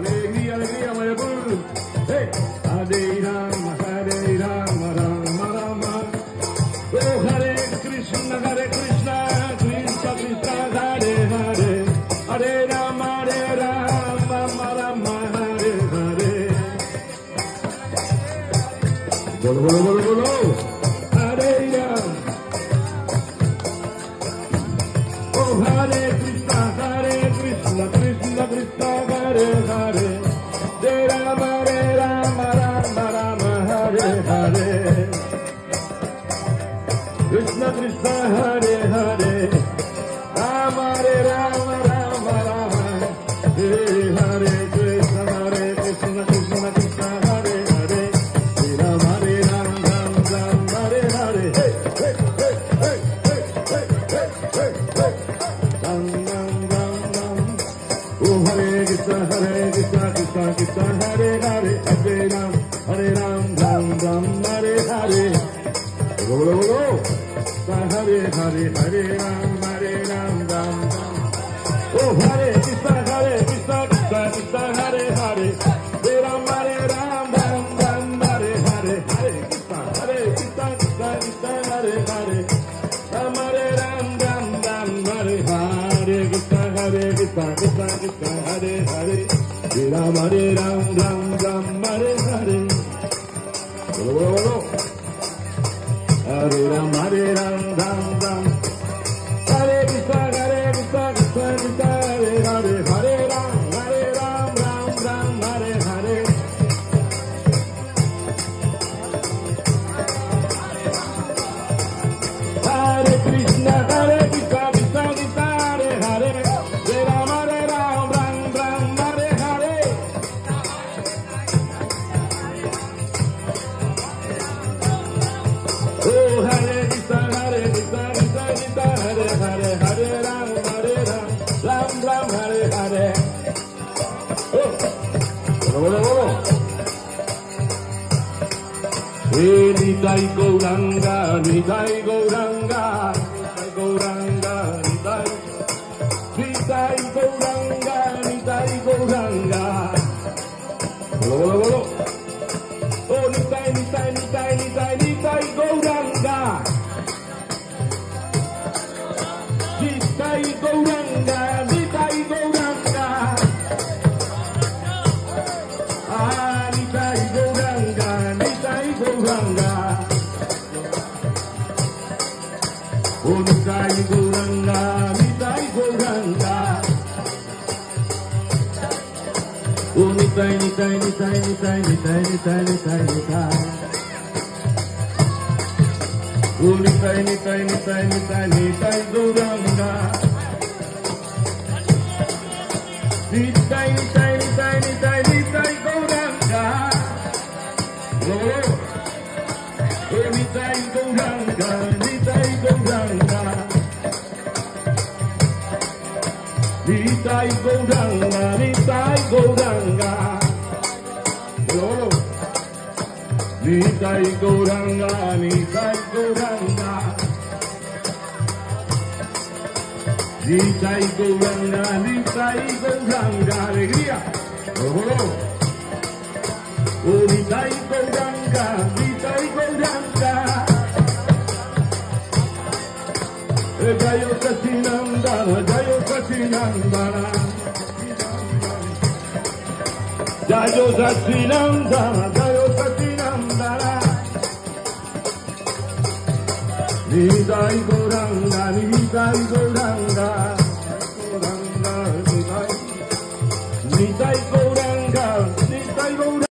alegría, alegría, Mayapur. Hey, Hare Rama, Rama Rama. Oh, Hare Krishna, Krishna Krishna, Hare Hare. Hare Rama, Rama Rama, Hare Hare. Bolo, bolo, bolo, bolo. Hare Rama. Oh, Hare Krishna, Krishna Krishna, Hare Hare. Hare Rama, Rama Rama, Hare Hare. Krishna Krishna, Hare Hare. Rama, Rama Rama, Hare Hare. Krishna, Krishna Krishna, Hare Hare. Rama, Rama Rama, Hare Hare. Hey, hey, hey, hey, hey, hey, hey, hey, hey. Ram, ram, ram, ram. Oh, Hare Krishna, Krishna Krishna, Hare Hare. Hare Ram, Ram, Ram, Hare Hare. Bolo, bolo. Hare Hare, Hare Ram, Ram, Ram. Oh, Hare Krishna, Krishna Krishna, Hare Hare. Hare Ram, Ram, Ram, Hare Hare. Hare Krishna, Krishna Krishna, Hare Hare. Ram, Ram, Ram, Hare Hare. Krishna, Krishna Krishna, Hare Hare. Hare Ram, Ram, Hare Hare. Bolo, bolo, bolo. Hare Ram, Ram, Ram. Hare Krishna, Krishna Krishna, Hare Hare. Hare Ram, Ram, Hare Hare. Hare Krishna, Krishna Krishna, Hare Hare. Hare Ram, Ram, Hare Hare. Oh, Hare Krishna, Krishna Krishna, Hare Hare. Hare Ram, Ram, Hare Hare. Oh, bolo, bolo. Hey, Nitai Gauranga, Nitai Gauranga, Gauranga, Nitai. Nitai Gauranga, Nitai Gauranga. Bolo, bolo, bolo. Oh, Nitai, Nitai, Nitai, Nitai, Nitai Gauranga. Nitai Gauranga, Nitai Gauranga. Ah, Nitai Gauranga, Nitai Gauranga. Oh, Nitai Gauranga, Nitai Gauranga. Oh, Nitai, Nitai, Nitai, Nitai, Nitai, Nitai, Nitai, Nitai. Oh, Nitai, Nitai, Nitai, Nitai, Nitai Gauranga. Nitai, Nitai, Nitai, Nitai, Nitai Gauranga. Oh, Nitai Gauranga, Nitai Gauranga. Nitai Gauranga, Nitai Gauranga. Oh, Nitai Gauranga, Nitai Gauranga. Nitai Gauranga, Nitai Gauranga. Alegría. Oh, Nitai Gauranga, Nitai Gauranga. Jayo Sacinandana, Jayo Sacinandana. Jayo Sacinandana, Jayo Sacinandana. Nitai Gauranga, Nitai Gauranga. Gauranga.